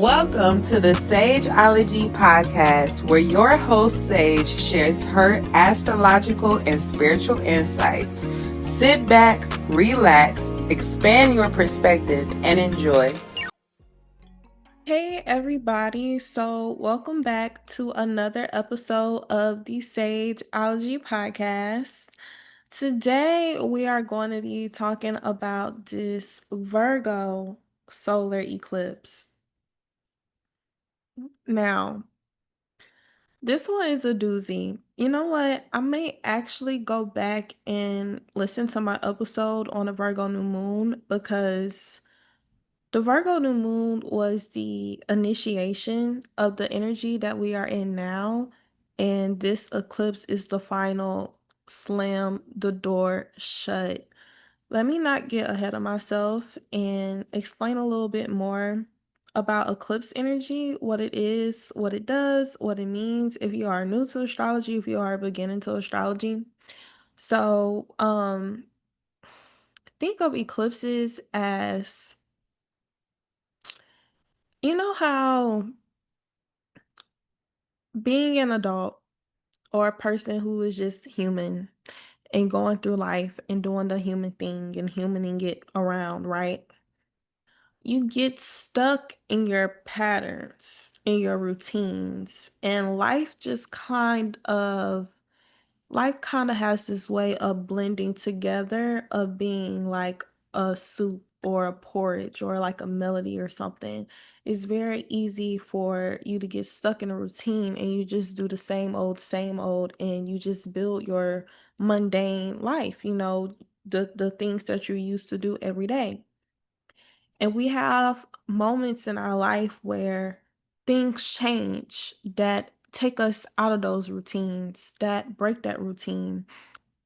Welcome to the Sageology podcast, where your host Sage shares her astrological and spiritual insights. Sit back, relax, expand your perspective, and enjoy. Hey everybody, so welcome back to another episode of the Sageology podcast. Today we are going to be talking about this Virgo solar eclipse. Now, this one is a doozy. You know what? I may actually go back and listen to my episode on the Virgo new moon because the Virgo new moon was the initiation of the energy that we are in now. And this eclipse is the final slam the door shut. Let me not get ahead of myself and explain a little bit more about eclipse energy, what it is, what it does, what it means if you are new to astrology, if you are beginning to astrology. So, think of eclipses as, you know how being an adult or a person who is just human and going through life and doing the human thing and humaning it around, right? You get stuck in your patterns, in your routines, and life kind of has this way of blending together, of being like a soup or a porridge or like a melody or something. It's very easy for you to get stuck in a routine and you just do the same old, and you just build your mundane life, the things that you used to do every day. And we have moments in our life where things change that take us out of those routines, that break that routine.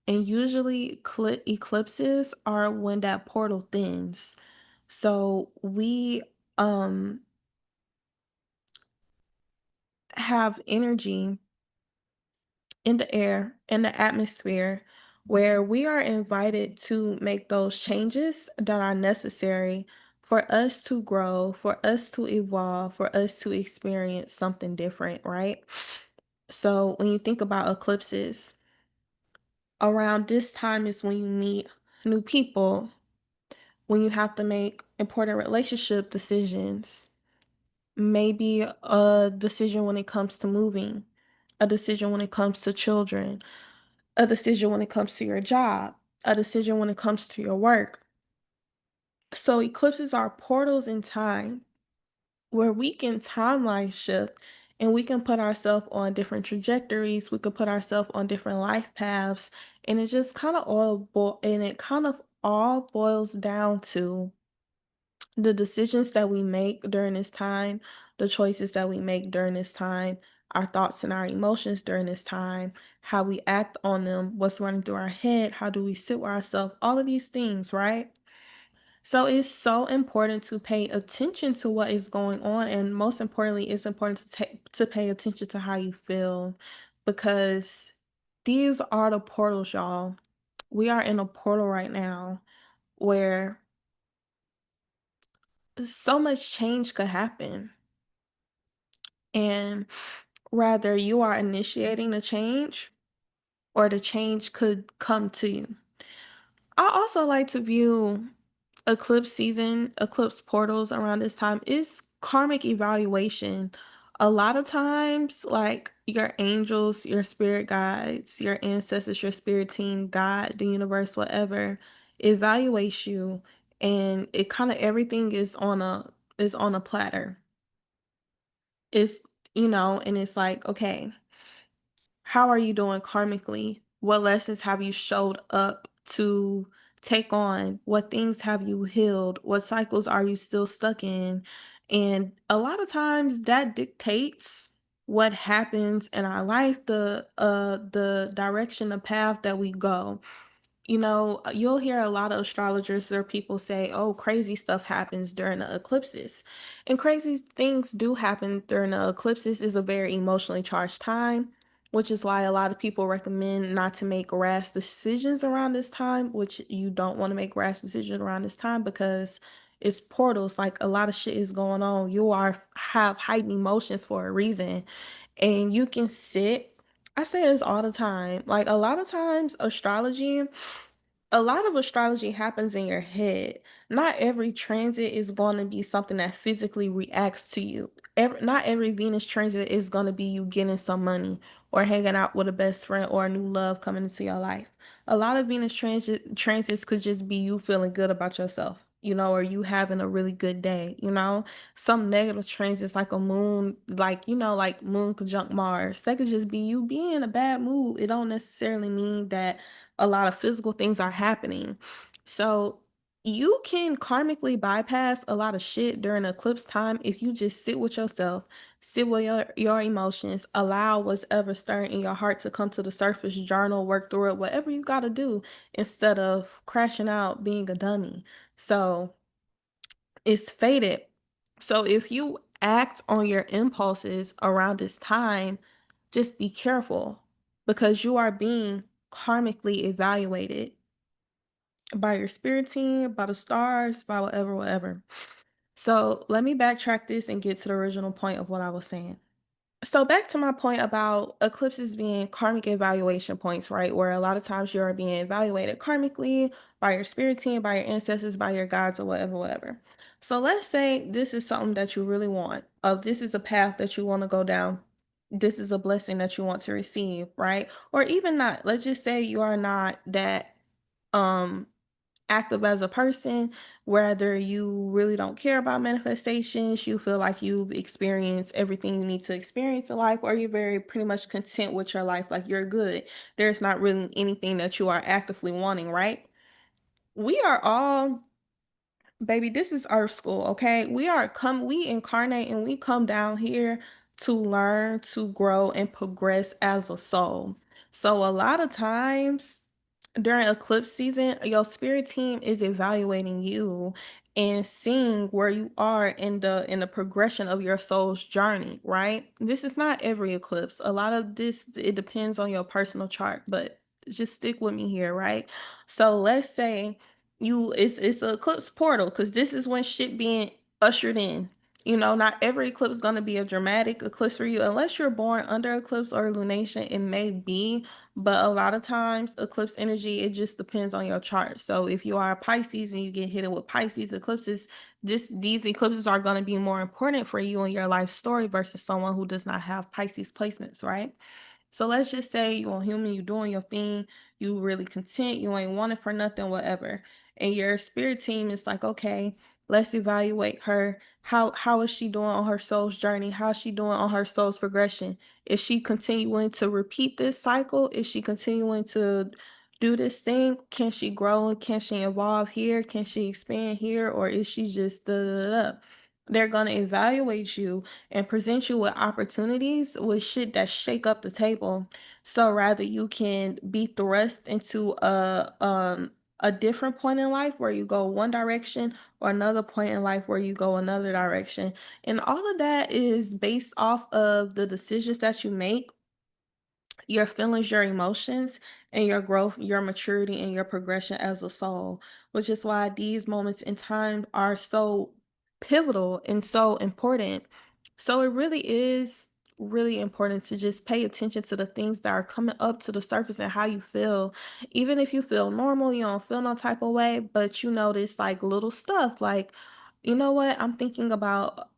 And usually eclipses are when that portal thins. So we um have energy in the air, in the atmosphere, where we are invited to make those changes that are necessary for us to grow, for us to evolve, for us to experience something different, right? So when you think about eclipses, around this time is when you meet new people, when you have to make important relationship decisions, maybe a decision when it comes to moving, a decision when it comes to children, a decision when it comes to your job, a decision when it comes to your work. So eclipses are portals in time where we can timeline shift and we can put ourselves on different trajectories, we could put ourselves on different life paths, and it kind of all boils down to the decisions that we make during this time, the choices that we make during this time, our thoughts and our emotions during this time, how we act on them, what's running through our head, how do we sit with ourselves, all of these things, right? So it's so important to pay attention to what is going on, and most importantly, it's important to pay attention to how you feel, because these are the portals, y'all. We are in a portal right now where so much change could happen. And rather you are initiating the change or the change could come to you. I also like to view eclipse season, eclipse portals around this time is karmic evaluation. A lot of times, like your angels, your spirit guides, your ancestors, your spirit team, God, the universe, whatever, evaluates you, and it kind of everything is on a platter. It's and it's like, okay, how are you doing karmically? What lessons have you showed up to take on? What things have you healed? What cycles are you still stuck in? And a lot of times that dictates what happens in our life, the direction, the path that we go. You'll hear a lot of astrologers or people say, oh, crazy stuff happens during the eclipses. And crazy things do happen during the eclipses. Is a very emotionally charged time, which is why a lot of people recommend not to make rash decisions around this time, which you don't want to make rash decisions around this time because It's portals, like a lot of shit is going on. You are have heightened emotions for a reason. And you can sit, I say this all the time. Like a lot of astrology happens in your head. Not every transit is going to be something that physically reacts to you. Not every Venus transit is going to be you getting some money or hanging out with a best friend or a new love coming into your life. A lot of transits could just be you feeling good about yourself, or you having a really good day. Some negative transits like a moon, like moon conjunct Mars, that could just be you being in a bad mood. It don't necessarily mean that a lot of physical things are happening. So you can karmically bypass a lot of shit during eclipse time if you just sit with yourself, sit with your emotions, allow what's ever stirring in your heart to come to the surface, journal, work through it, whatever you got to do, instead of crashing out being a dummy. So it's fated. So if you act on your impulses around this time, just be careful because you are being karmically evaluated by your spirit team, by the stars, by whatever, whatever. So let me backtrack this and get to the original point of what I was saying. So back to my point about eclipses being karmic evaluation points, right? Where a lot of times you are being evaluated karmically by your spirit team, by your ancestors, by your gods, or whatever, whatever. So let's say this is something that you really want. This is a path that you want to go down. This is a blessing that you want to receive, right? Or even not. Let's just say you are not that um active as a person, whether you really don't care about manifestations, you feel like you've experienced everything you need to experience in life, or you're very pretty much content with your life, like you're good. There's not really anything that you are actively wanting, right? We are all, baby, this is Earth school, okay? We incarnate and we come down here to learn, to grow, and progress as a soul. So a lot of times during eclipse season, your spirit team is evaluating you and seeing where you are in the progression of your soul's journey, right? This is not every eclipse. A lot of this, it depends on your personal chart, but just stick with me here, right? So let's say it's an eclipse portal because this is when shit being ushered in. Not every eclipse is going to be a dramatic eclipse for you unless you're born under eclipse or lunation. It may be, but a lot of times, eclipse energy, it just depends on your chart. So if you are a Pisces and you get hit with Pisces eclipses, these eclipses are going to be more important for you in your life story versus someone who does not have Pisces placements, right? So let's just say you on human, you doing your thing, you really content, you ain't wanting for nothing, whatever. And your spirit team is like, okay, let's evaluate her. How is she doing on her soul's journey? How's she doing on her soul's progression? Is she continuing to repeat this cycle? Is she continuing to do this thing? Can she grow? Can she evolve here? Can she expand here? Or is she just da da da? They're gonna evaluate you and present you with opportunities with shit that shake up the table. So rather you can be thrust into a different point in life where you go one direction or another point in life where you go another direction. And all of that is based off of the decisions that you make, your feelings, your emotions, and your growth, your maturity, and your progression as a soul, which is why these moments in time are so pivotal and so important. So it really is really important to just pay attention to the things that are coming up to the surface and how you feel. Even if you feel normal, you don't feel no type of way, but you notice like little stuff like, you know what, I'm thinking about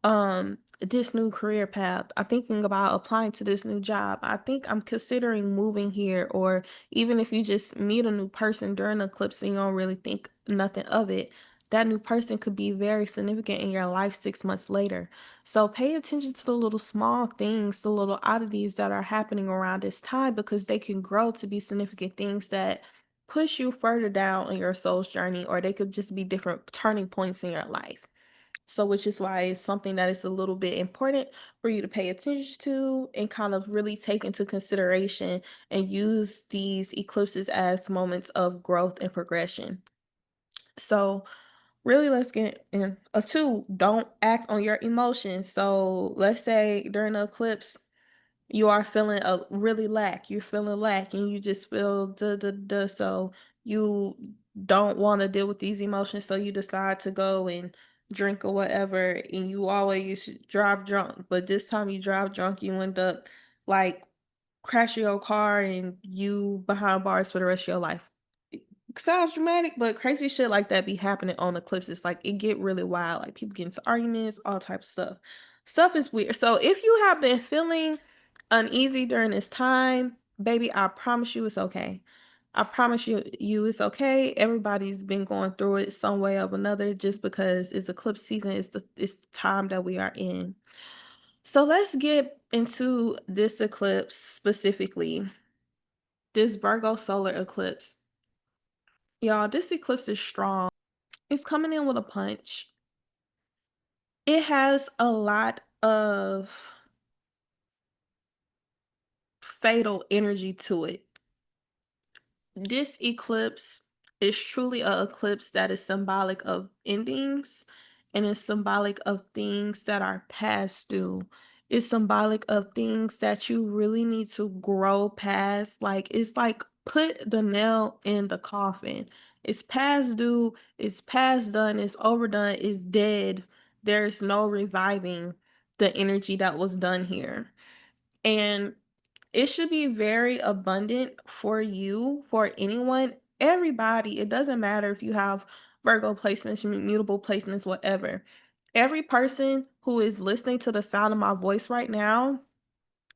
this new career path. I'm thinking about applying to this new job. I think I'm considering moving here. Or even if you just meet a new person during the eclipse and you don't really think nothing of it, that new person could be very significant in your life 6 months later. So pay attention to the little small things, the little oddities that are happening around this time because they can grow to be significant things that push you further down in your soul's journey, or they could just be different turning points in your life. So, which is why it's something that is a little bit important for you to pay attention to and kind of really take into consideration and use these eclipses as moments of growth and progression. So, really, let's get in. A two, don't act on your emotions. So, let's say during the eclipse, you are feeling a really lack. You're feeling lack and you just feel duh, duh, duh. So, you don't want to deal with these emotions. So, you decide to go and drink or whatever, and you always drive drunk, but this time you drive drunk, you end up like crashing your car and you behind bars for the rest of your life. Sounds dramatic, but crazy shit like that be happening on eclipses. Like it get really wild. Like people get into arguments, all types of stuff. Stuff is weird. So if you have been feeling uneasy during this time, baby, I promise you it's okay. I promise you it's okay. Everybody's been going through it some way or another just because it's eclipse season, it's the time that we are in. So let's get into this eclipse specifically. This Virgo solar eclipse. Y'all, this eclipse is strong. It's coming in with a punch. It has a lot of fatal energy to it. This eclipse is truly a eclipse that is symbolic of endings and is symbolic of things that are past due. It's symbolic of things that you really need to grow past. Like it's like put the nail in the coffin. It's past due, it's past done, it's overdone, it's dead. There's no reviving the energy that was done here. And it should be very abundant for you, for anyone, everybody. It doesn't matter if you have Virgo placements, mutable placements, whatever. Every person who is listening to the sound of my voice right now,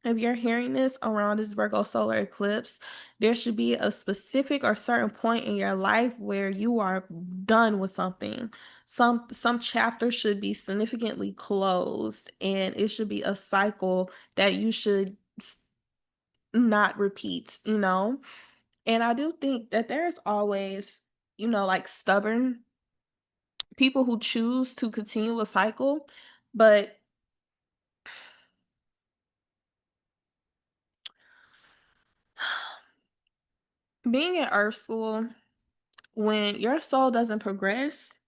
if you're hearing this around this Virgo solar eclipse, there should be a specific or certain point in your life where you are done with something. Some chapter should be significantly closed, and it should be a cycle that you should not repeat, you know? And I do think that there's always, like stubborn people who choose to continue a cycle, but being in earth school, when your soul doesn't progress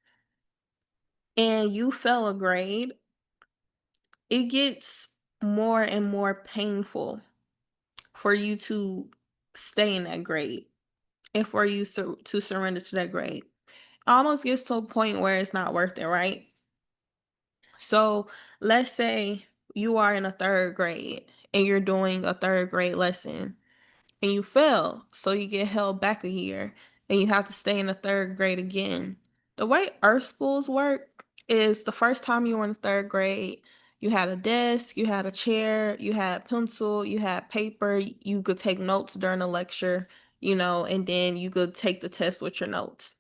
and you fail a grade, it gets more and more painful for you to stay in that grade and for you to surrender to that grade. It almost gets to a point where it's not worth it, right? So let's say you are in a third grade and you're doing a third grade lesson and you fail. So you get held back a year and you have to stay in the third grade again. The way earth schools work is the first time you were in the third grade, you had a desk, you had a chair, you had pencil, you had paper, you could take notes during the lecture, and then you could take the test with your notes.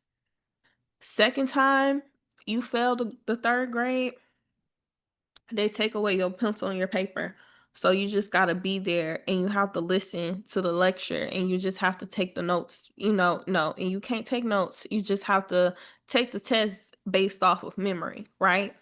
Second time you failed the third grade, they take away your pencil and your paper. So you just got to be there and you have to listen to the lecture and you just have to take the notes. No, and you can't take notes. You just have to take the test based off of memory, right?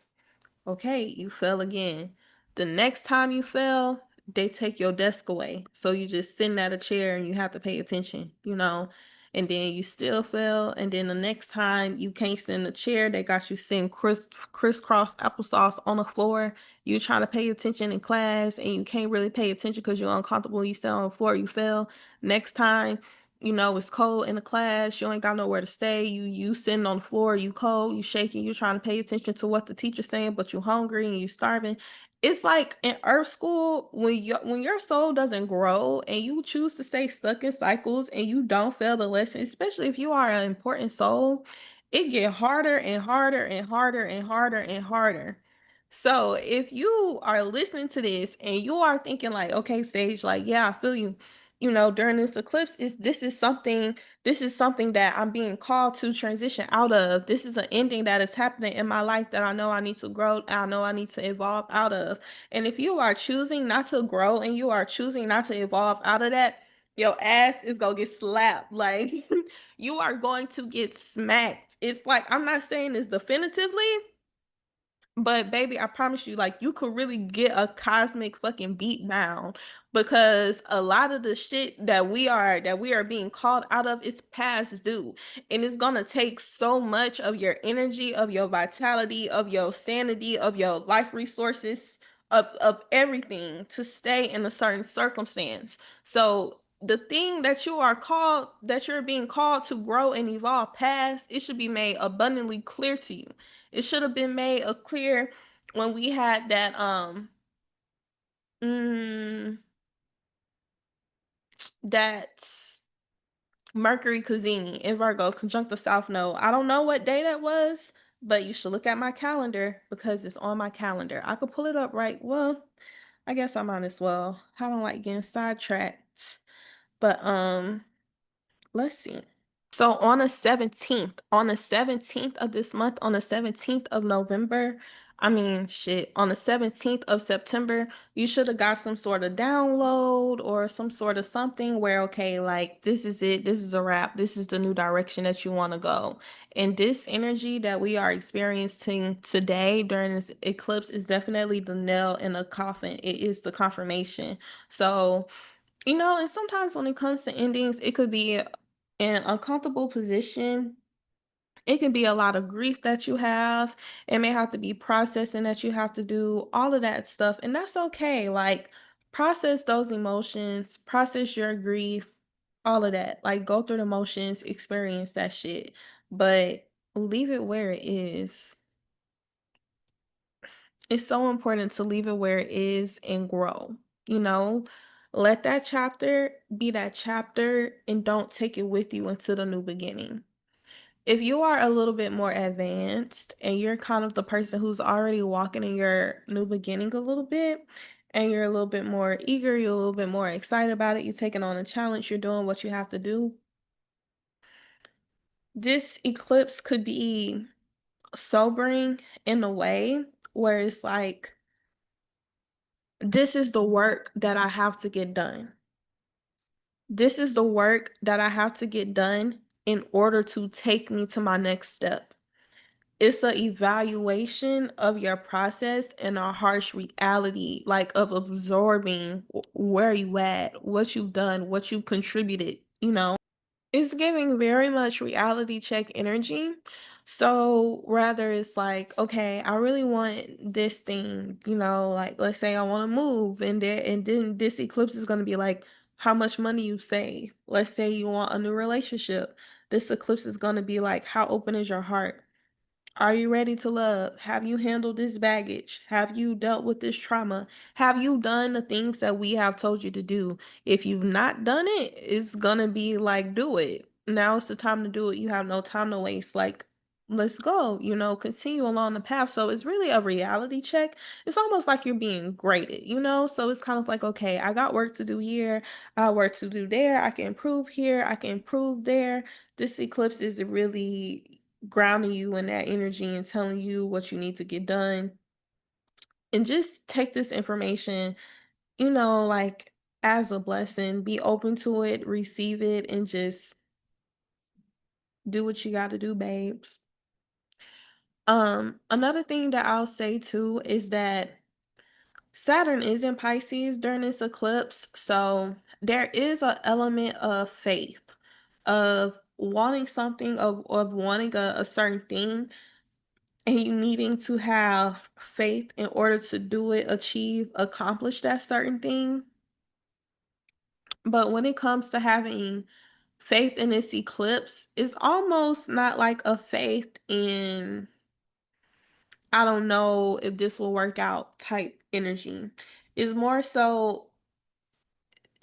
Okay, you fell again. The next time you fell, they take your desk away. So you just sitting at a chair and you have to pay attention. And then you still fell. And then the next time you can't sit in the chair, they got you sitting crisscross applesauce on the floor. You trying to pay attention in class and you can't really pay attention because you're uncomfortable. You sit on the floor, you fell. Next time, it's cold in the class, you ain't got nowhere to stay, you sitting on the floor, you cold, you shaking, you trying to pay attention to what the teacher's saying, but you hungry and you starving. It's like in earth school, when your soul doesn't grow and you choose to stay stuck in cycles and you don't fail the lesson, especially if you are an important soul, it get harder and harder and harder and harder and harder. So if you are listening to this and you are thinking like, okay, Sage, like, yeah, I feel you, during this eclipse, this is something that I'm being called to transition out of. This is an ending that is happening in my life that I know I need to grow, I know I need to evolve out of. And if you are choosing not to grow and you are choosing not to evolve out of that, your ass is gonna get slapped. Like you are going to get smacked. It's like, I'm not saying this definitively, but baby, I promise you, like you could really get a cosmic fucking beat down because a lot of the shit that we are being called out of is past due. And it's gonna take so much of your energy, of your vitality, of your sanity, of your life resources, of everything to stay in a certain circumstance. So the thing that you are called, that you're being called to grow and evolve past, it should be made abundantly clear to you. It should have been made clear when we had that mm, that Mercury Cazimi in Virgo conjunct the South Node. I don't know what day that was, but you should look at my calendar because it's on my calendar. I could pull it up right. Well, I guess I might as well. I don't like getting sidetracked. But let's see. So on the 17th of this month, on the 17th of November, I mean, shit, on the 17th of September, you should have got some sort of download or some sort of something where, okay, like, this is it, this is a wrap, this is the new direction that you want to go. And this energy that we are experiencing today during this eclipse is definitely the nail in the coffin. It is the confirmation. So, and sometimes when it comes to endings, it could be an uncomfortable position. It can be a lot of grief that you have. It may have to be processing that you have to do, all of that stuff. And that's okay. Like, process those emotions, process your grief, all of that. Like, go through the motions, experience that shit. But leave it where it is. It's so important to leave it where it is and grow, you know? Let that chapter be that chapter and don't take it with you into the new beginning. If you are a little bit more advanced and you're kind of the person who's already walking in your new beginning a little bit, and you're a little bit more eager, you're a little bit more excited about it, you're taking on a challenge, you're doing what you have to do, this eclipse could be sobering in a way where it's like, this is the work that I have to get done. This is the work that I have to get done in order to take me to my next step. It's a evaluation of your process and a harsh reality, like of absorbing where you at, what you've done, what you contributed. It's giving very much reality check energy. So rather it's like, okay, I really want this thing, like let's say I want to move and then this eclipse is going to be like how much money you save. Let's say you want a new relationship. This eclipse is going to be like how open is your heart? Are you ready to love? Have you handled this baggage? Have you dealt with this trauma? Have you done the things that we have told you to do? If you've not done it, it's gonna be like, do it. Now it's the time to do it. You have no time to waste. Like, let's go, continue along the path. So it's really a reality check. It's almost like you're being graded. So it's kind of like, okay, I got work to do here, I got work to do there, I can improve here, I can improve there. This eclipse is really grounding you in that energy and telling you what you need to get done. And just take this information, like as a blessing, be open to it, receive it, and just do what you got to do, babes. Another thing that I'll say too is that Saturn is in Pisces during this eclipse, so there is an element of faith, of wanting something, of wanting a certain thing, and you needing to have faith in order to do it, achieve, accomplish that certain thing. But when it comes to having faith in this eclipse, it's almost not like a faith in, I don't know if this will work out type energy. It's more so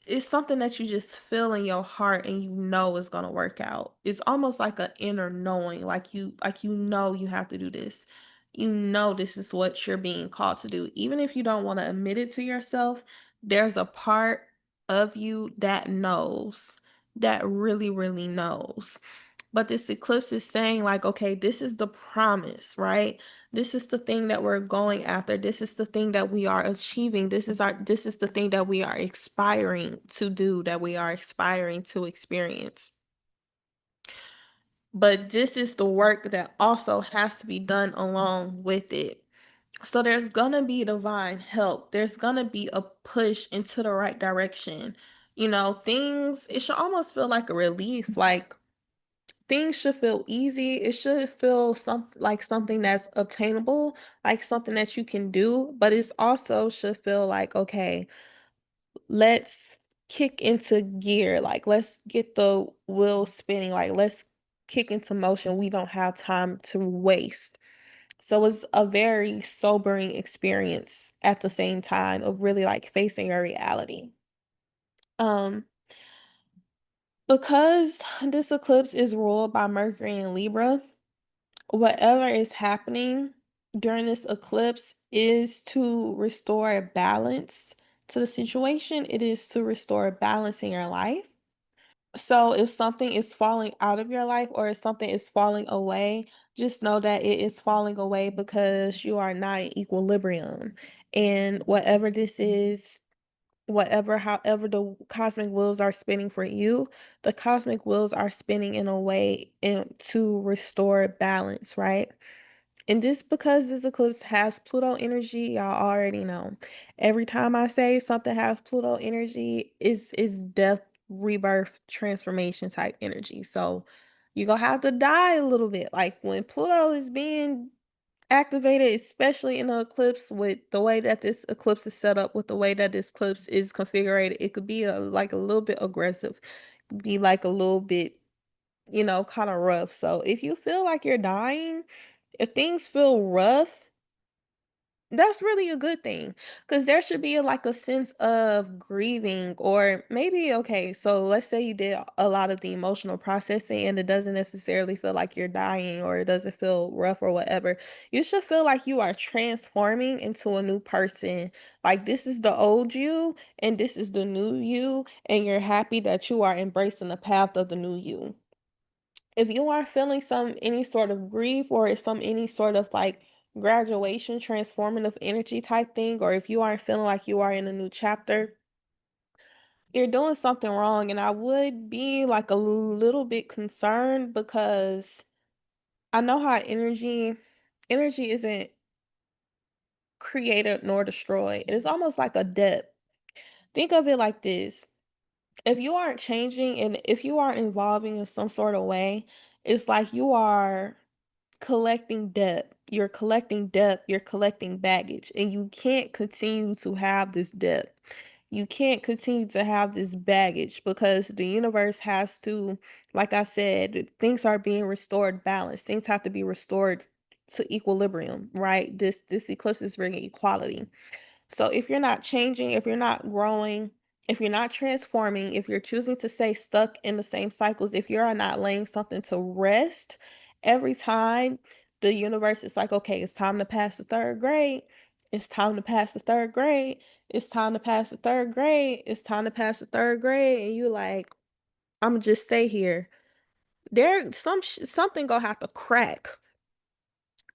it's something that you just feel in your heart and you know it's gonna work out. It's almost like an inner knowing, like you have to do this. You know this is what you're being called to do. Even if you don't want to admit it to yourself, there's a part of you that knows, that really, really knows. But this eclipse is saying, like, okay, this is the promise, right? This is the thing that we're going after. This is the thing that we are achieving. This is the thing that we are aspiring to do, that we are aspiring to experience. But this is the work that also has to be done along with it. So there's gonna be divine help. There's gonna be a push into the right direction. Things, it should almost feel like a relief, like things should feel easy. It should feel like something that's obtainable, like something that you can do, but it's also should feel like, okay, let's kick into gear. Like, let's get the wheel spinning. Like, let's kick into motion. We don't have time to waste. So it's a very sobering experience at the same time of really like facing your reality. Um, because this eclipse is ruled by Mercury and Libra, whatever is happening during this eclipse is to restore balance to the situation. It is to restore balance in your life. So if something is falling out of your life or if something is falling away, just know that it is falling away because you are not in equilibrium. And whatever this is, whatever, however the cosmic wheels are spinning for you, the cosmic wheels are spinning in a way to restore balance, right? And this because this eclipse has Pluto energy, y'all already know. Every time I say something has Pluto energy, is death, rebirth, transformation type energy. So you're gonna have to die a little bit. Like when Pluto is being activated, especially in an eclipse with the way that this eclipse is set up, with the way that this eclipse is configured, it could be like a little bit aggressive, be like a little bit, kind of rough. So if you feel like you're dying, if things feel rough, that's really a good thing because there should be like a sense of grieving, or maybe, okay, so let's say you did a lot of the emotional processing and it doesn't necessarily feel like you're dying or it doesn't feel rough or whatever. You should feel like you are transforming into a new person. Like this is the old you and this is the new you, and you're happy that you are embracing the path of the new you. If you are feeling some any sort of grief or some any sort of like graduation transformative energy type thing, or if you aren't feeling like you are in a new chapter, you're doing something wrong. And I would be like a little bit concerned because I know how energy isn't created nor destroyed. It is almost like a debt. Think of it like this. If you aren't changing and if you aren't evolving in some sort of way, it's like you are collecting debt. You're collecting debt, you're collecting baggage, and you can't continue to have this debt. You can't continue to have this baggage because the universe has to, like I said, things are being restored balance. Things have to be restored to equilibrium, right? This eclipse is bringing equality. So if you're not changing, if you're not growing, if you're not transforming, if you're choosing to stay stuck in the same cycles, if you're not laying something to rest every time, the universe is like, okay, it's time to pass the third grade. It's time to pass the third grade. It's time to pass the third grade. It's time to pass the third grade. And you like, I'm gonna just stay here. Something gonna have to crack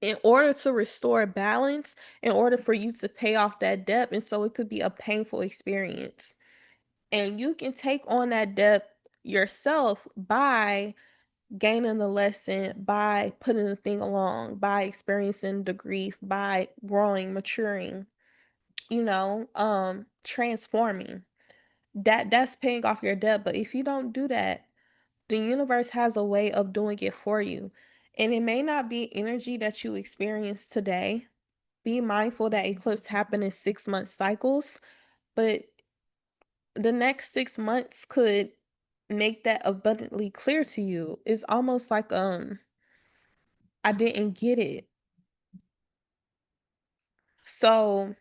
in order to restore balance, in order for you to pay off that debt, and so it could be a painful experience. And you can take on that debt yourself by gaining the lesson, by putting the thing along, by experiencing the grief, by growing, maturing, transforming. That's paying off your debt. But if you don't do that, the universe has a way of doing it for you. And it may not be energy that you experience today. Be mindful that eclipse happen in 6 month cycles, but the next 6 months could make that abundantly clear to you. It's almost like I didn't get it. So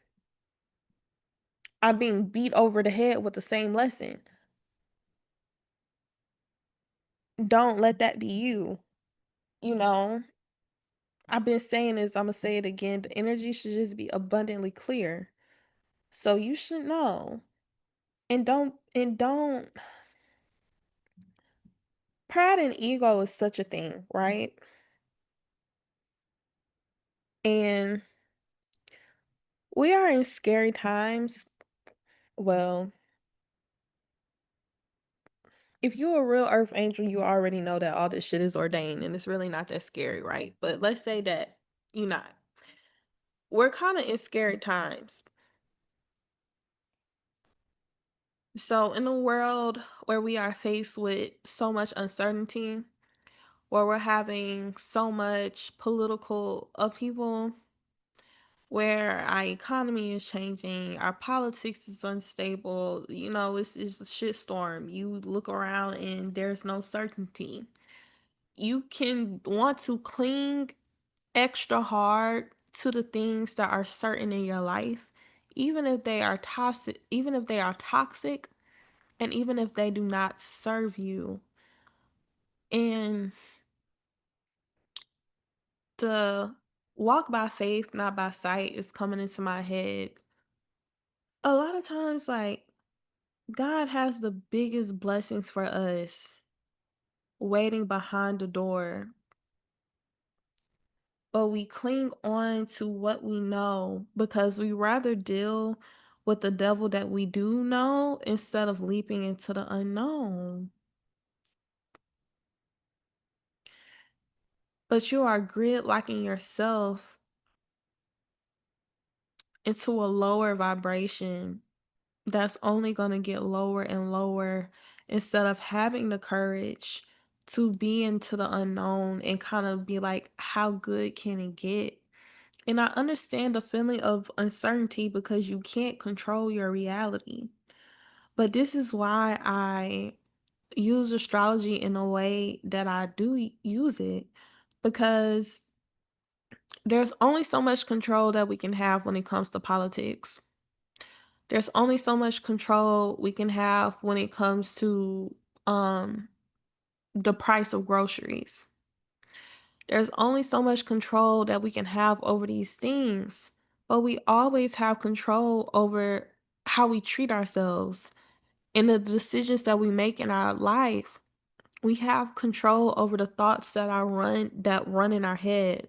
I'm being beat over the head with the same lesson. Don't let that be you. You know, I've been saying this, I'm gonna say it again. The energy should just be abundantly clear. So you should know. And don't pride and ego is such a thing, right? And we are in scary times. Well, if you're a real earth angel, you already know that all this shit is ordained and it's really not that scary, right? But let's say that you're not. We're kind of in scary times. So, in a world where we are faced with so much uncertainty, where we're having so much political upheaval, where our economy is changing, our politics is unstable. It's a shitstorm. You look around and there's no certainty. You can want to cling extra hard to the things that are certain in your life, even if they are toxic, and even if they do not serve you. And the walk by faith, not by sight is coming into my head. A lot of times, like, God has the biggest blessings for us waiting behind the door, but we cling on to what we know because we rather deal with the devil that we do know instead of leaping into the unknown. But you are gridlocking yourself into a lower vibration that's only going to get lower and lower instead of having the courage to be into the unknown and kind of be like, how good can it get? And I understand the feeling of uncertainty because you can't control your reality. But this is why I use astrology in a way that I do use it, because there's only so much control that we can have when it comes to politics. There's only so much control we can have when it comes to um the price of groceries. There's only so much control that we can have over these things, but we always have control over how we treat ourselves and the decisions that we make in our life. We have control over the thoughts that run in our head,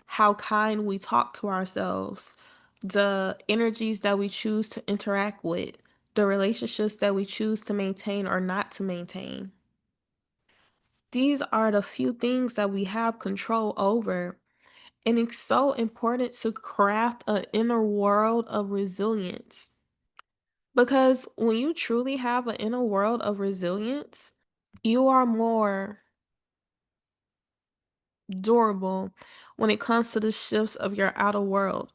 how kind we talk to ourselves, the energies that we choose to interact with, the relationships that we choose to maintain or not to maintain. These are the few things that we have control over. And it's so important to craft an inner world of resilience. Because when you truly have an inner world of resilience, you are more durable when it comes to the shifts of your outer world.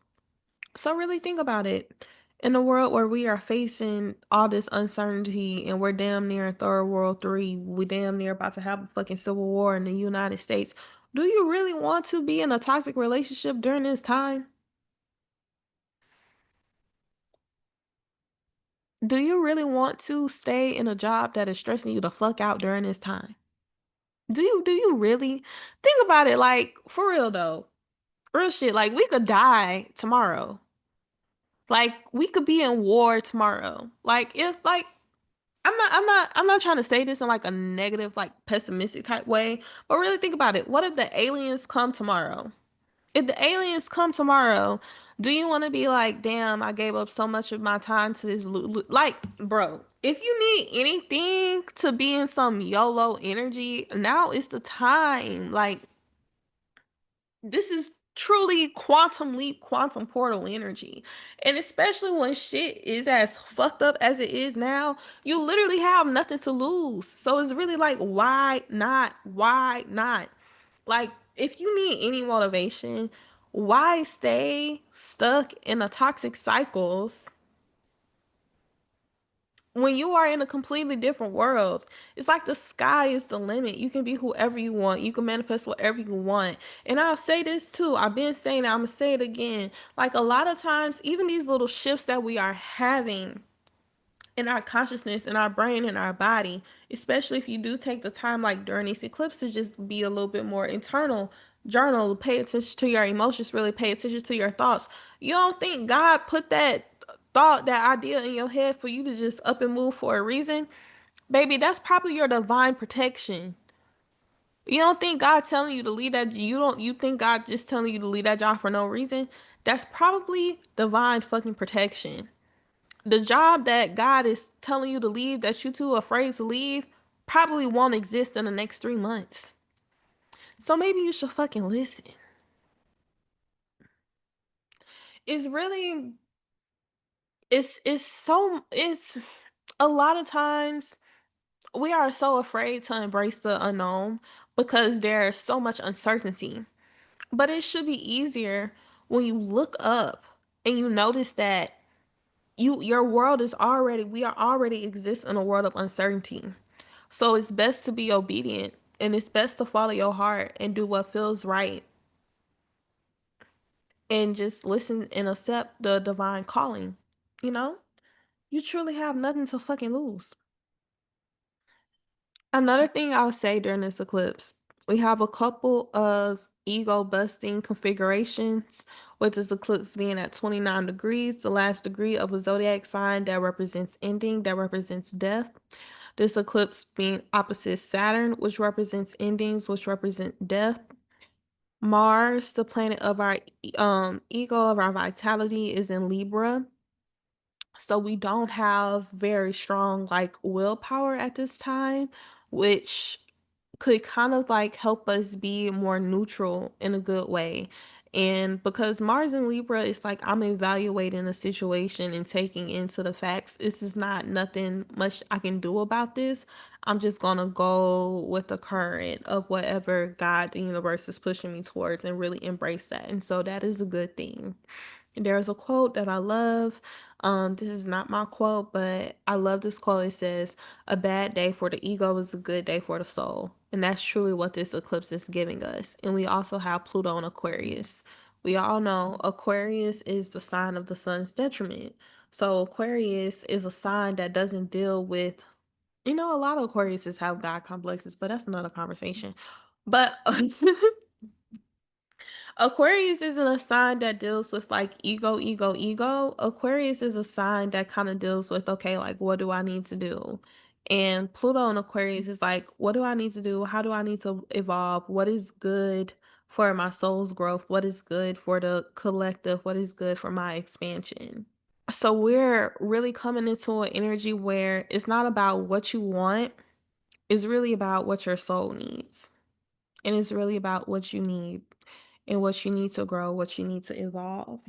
So really think about it. In a world where we are facing all this uncertainty and we're damn near in third world three, we damn near about to have a fucking civil war in the United States. Do you really want to be in a toxic relationship during this time? Do you really want to stay in a job that is stressing you the fuck out during this time? Do you really think about it, like, for real though? Real shit, like, we could die tomorrow. Like, we could be in war tomorrow. Like, it's like, I'm not trying to say this in like a negative, like pessimistic type way, but really think about it. What if the aliens come tomorrow? If the aliens come tomorrow, do you want to be like, damn, I gave up so much of my time to this? Like, bro, if you need anything to be in some YOLO energy, now is the time. Like, this is truly quantum leap, quantum portal energy. And especially when shit is as fucked up as it is now, you literally have nothing to lose. So it's really like, why not? Why not? Like, if you need any motivation, why stay stuck in a toxic cycles when you are in a completely different world? It's like the sky is the limit. You can be whoever you want. You can manifest whatever you want. And I'll say this too. I've been saying it. I'm gonna say it again. Like, a lot of times, even these little shifts that we are having in our consciousness, in our brain, in our body, especially if you do take the time, like during these eclipses, just be a little bit more internal, journal, pay attention to your emotions, really pay attention to your thoughts. You don't think God put that thought, that idea in your head for you to just up and move for a reason? Baby, that's probably your divine protection. You don't think God telling you to leave that, you think God just telling you to leave that job for no reason? That's probably divine fucking protection. The job that God is telling you to leave, that you too afraid to leave, probably won't exist in the next 3 months. So maybe you should fucking listen. It's really, it's a lot of times we are so afraid to embrace the unknown because there's so much uncertainty. But it should be easier when you look up and you notice that your world is already we are already exist in a world of uncertainty. So it's best to be obedient and it's best to follow your heart and do what feels right and just listen and accept the divine calling. You know? You truly have nothing to fucking lose. Another thing I'll say during this eclipse, we have a couple of ego busting configurations, with this eclipse being at 29 degrees, the last degree of a zodiac sign that represents ending, that represents death. This eclipse being opposite Saturn, which represents endings, which represent death. Mars, the planet of our ego, of our vitality, is in Libra. So we don't have very strong like willpower at this time, which could kind of like help us be more neutral in a good way. And because Mars and Libra, it's like I'm evaluating the situation and taking into the facts. This is not nothing much I can do about this. I'm just gonna go with the current of whatever God, the universe is pushing me towards and really embrace that. And so that is a good thing. There's a quote that I love. This is not my quote, but I love this quote. It says, "A bad day for the ego is a good day for the soul." And that's truly what this eclipse is giving us. And we also have Pluto in Aquarius. We all know Aquarius is the sign of the sun's detriment. So Aquarius is a sign that doesn't deal with, a lot of Aquariuses have God complexes, but that's another conversation. But Aquarius isn't a sign that deals with like ego, ego, ego. Aquarius is a sign that kind of deals with, okay, like what do I need to do? And Pluto in Aquarius is like, what do I need to do? How do I need to evolve? What is good for my soul's growth? What is good for the collective? What is good for my expansion? So we're really coming into an energy where it's not about what you want, it's really about what your soul needs. And it's really about what you need and what you need to grow, what you need to evolve.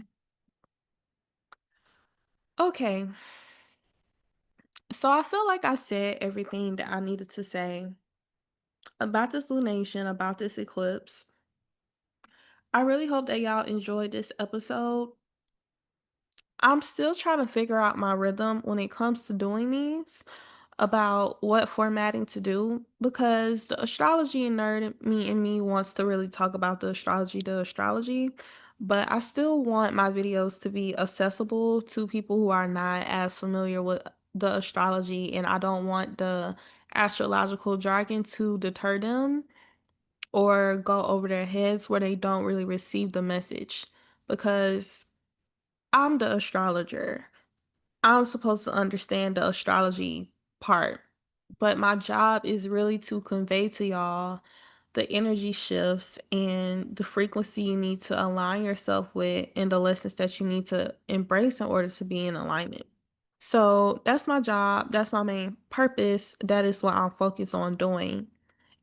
Okay, so I feel like I said everything that I needed to say about this lunation, about this eclipse. I really hope that y'all enjoyed this episode. I'm still trying to figure out my rhythm when it comes to doing these, about what formatting to do, because the astrology nerd in me wants to really talk about the astrology, but I still want my videos to be accessible to people who are not as familiar with the astrology, and I don't want the astrological jargon to deter them or go over their heads where they don't really receive the message, because I'm the astrologer. I'm supposed to understand the astrology part, but my job is really to convey to y'all the energy shifts and the frequency you need to align yourself with and the lessons that you need to embrace in order to be in alignment. So that's my job. That's my main purpose. That is what I'm focused on doing.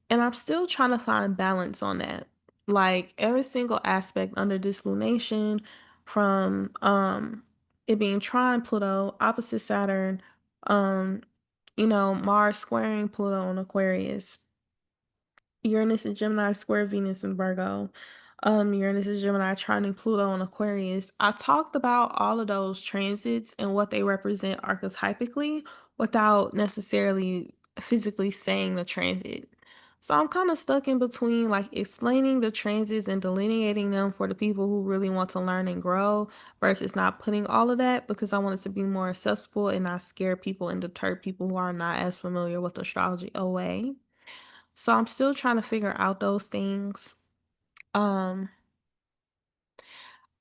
And I'm still trying to find balance on that. Like every single aspect under this lunation, from it being trine Pluto, opposite Saturn, um, Mars squaring Pluto in Aquarius, Uranus and Gemini square Venus in Virgo. Uranus and Gemini trining Pluto in Aquarius. I talked about all of those transits and what they represent archetypically without necessarily physically saying the transit. So I'm kind of stuck in between like explaining the transits and delineating them for the people who really want to learn and grow versus not putting all of that, because I want it to be more accessible and not scare people and deter people who are not as familiar with astrology away. So I'm still trying to figure out those things. Um,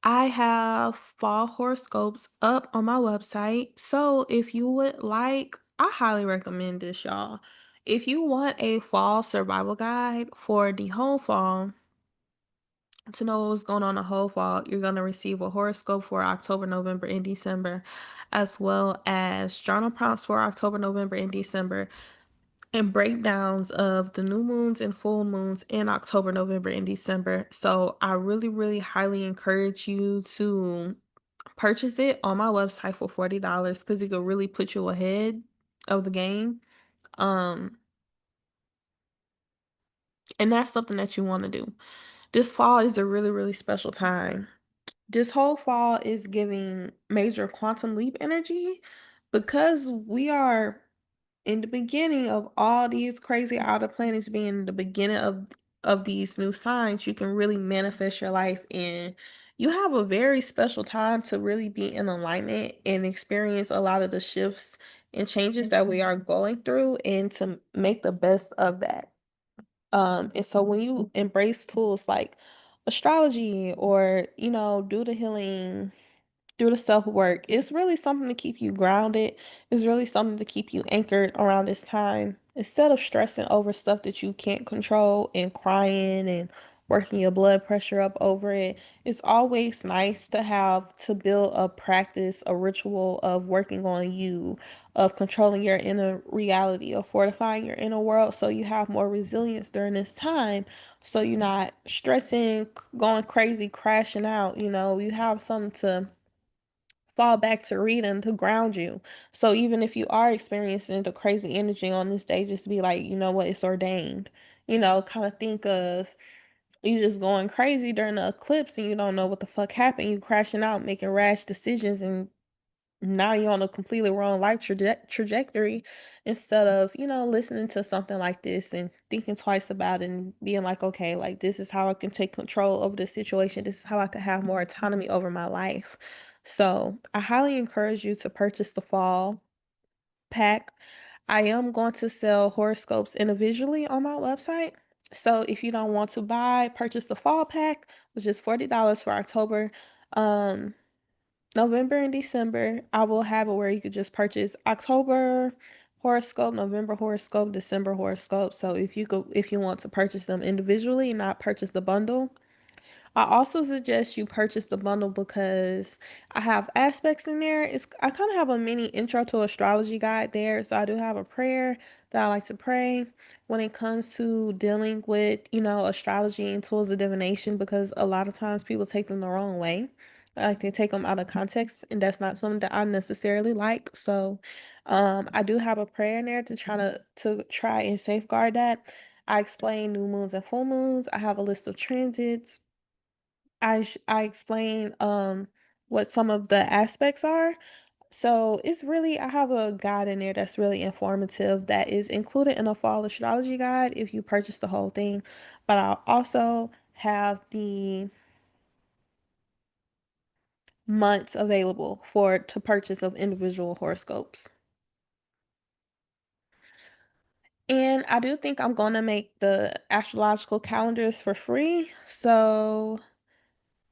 I have fall horoscopes up on my website. So if you would like, I highly recommend this, y'all. If you want a fall survival guide for the whole fall, to know what's going on the whole fall, you're going to receive a horoscope for October, November, and December, as well as journal prompts for October, November, and December, and breakdowns of the new moons and full moons in October, November, and December. So I really, really highly encourage you to purchase it on my website for $40, because it could really put you ahead of the game. Um, and that's something that you want to do. This fall is a really, really special time. This whole fall is giving major quantum leap energy because we are in the beginning of all these crazy outer planets being the beginning of these new signs. You can really manifest your life, and you have a very special time to really be in alignment and experience a lot of the shifts and changes that we are going through and to make the best of that. And so when you embrace tools like astrology or, do the healing, do the self work, it's really something to keep you grounded. It's really something to keep you anchored around this time. Instead of stressing over stuff that you can't control and crying and working your blood pressure up over it, it's always nice to have to build a practice, a ritual of working on you, of controlling your inner reality, of fortifying your inner world so you have more resilience during this time. So you're not stressing, going crazy, crashing out. You have something to fall back to reading to ground you. So even if you are experiencing the crazy energy on this day, just be like, you know what, it's ordained. Kind of think of you just going crazy during the eclipse and you don't know what the fuck happened. You crashing out, making rash decisions, and now you're on a completely wrong life trajectory instead of, listening to something like this and thinking twice about it and being like, okay, like this is how I can take control over the situation. This is how I can have more autonomy over my life. So I highly encourage you to purchase the fall pack. I am going to sell horoscopes individually on my website. So if you don't want to purchase the fall pack, which is $40 for October. November and December, I will have it where you could just purchase October horoscope, November horoscope, December horoscope. So if you want to purchase them individually and not purchase the bundle, I also suggest you purchase the bundle because I have aspects in there. I kind of have a mini intro to astrology guide there. So I do have a prayer that I like to pray when it comes to dealing with, astrology and tools of divination because a lot of times people take them the wrong way. Like they take them out of context, and that's not something that I necessarily like. So I do have a prayer in there to try and safeguard that. I explain new moons and full moons. I have a list of transits. I explain what some of the aspects are. So it's really I have a guide in there that's really informative that is included in a fall astrology guide if you purchase the whole thing. But I'll also have the months available to purchase of individual horoscopes. And I do think I'm going to make the astrological calendars for free. So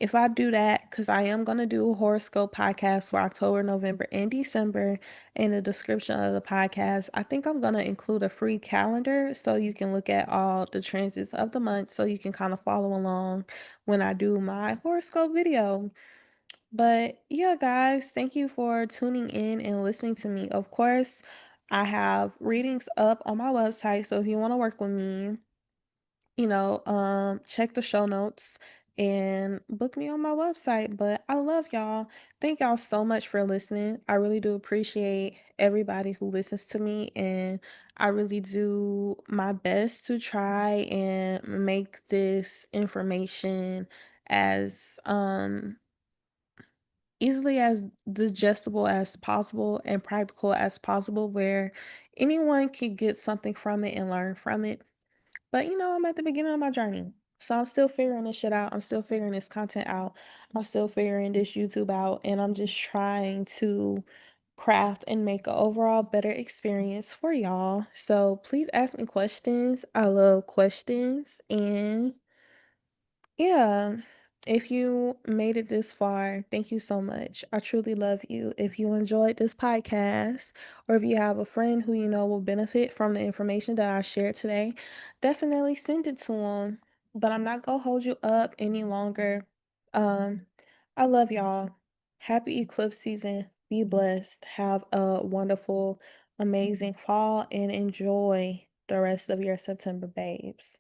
if I do that, because I am going to do a horoscope podcast for October, November, and December in the description of the podcast, I think I'm going to include a free calendar so you can look at all the transits of the month so you can kind of follow along when I do my horoscope video. But yeah, guys, thank you for tuning in and listening to me. Of course, I have readings up on my website, so if you want to work with me, check the show notes and book me on my website. But I love y'all. Thank y'all so much for listening. I really do appreciate everybody who listens to me, and I really do my best to try and make this information as easily as digestible as possible and practical as possible where anyone can get something from it and learn from it. But I'm at the beginning of my journey. So I'm still figuring this shit out. I'm still figuring this content out. I'm still figuring this YouTube out. And I'm just trying to craft and make an overall better experience for y'all. So please ask me questions. I love questions. And yeah, if you made it this far, thank you so much. I truly love you. If you enjoyed this podcast, or if you have a friend who you know will benefit from the information that I shared today, definitely send it to them. But I'm not gonna hold you up any longer. Um, I love y'all. Happy eclipse season. Be blessed. Have a wonderful, amazing fall and enjoy the rest of your September, babes.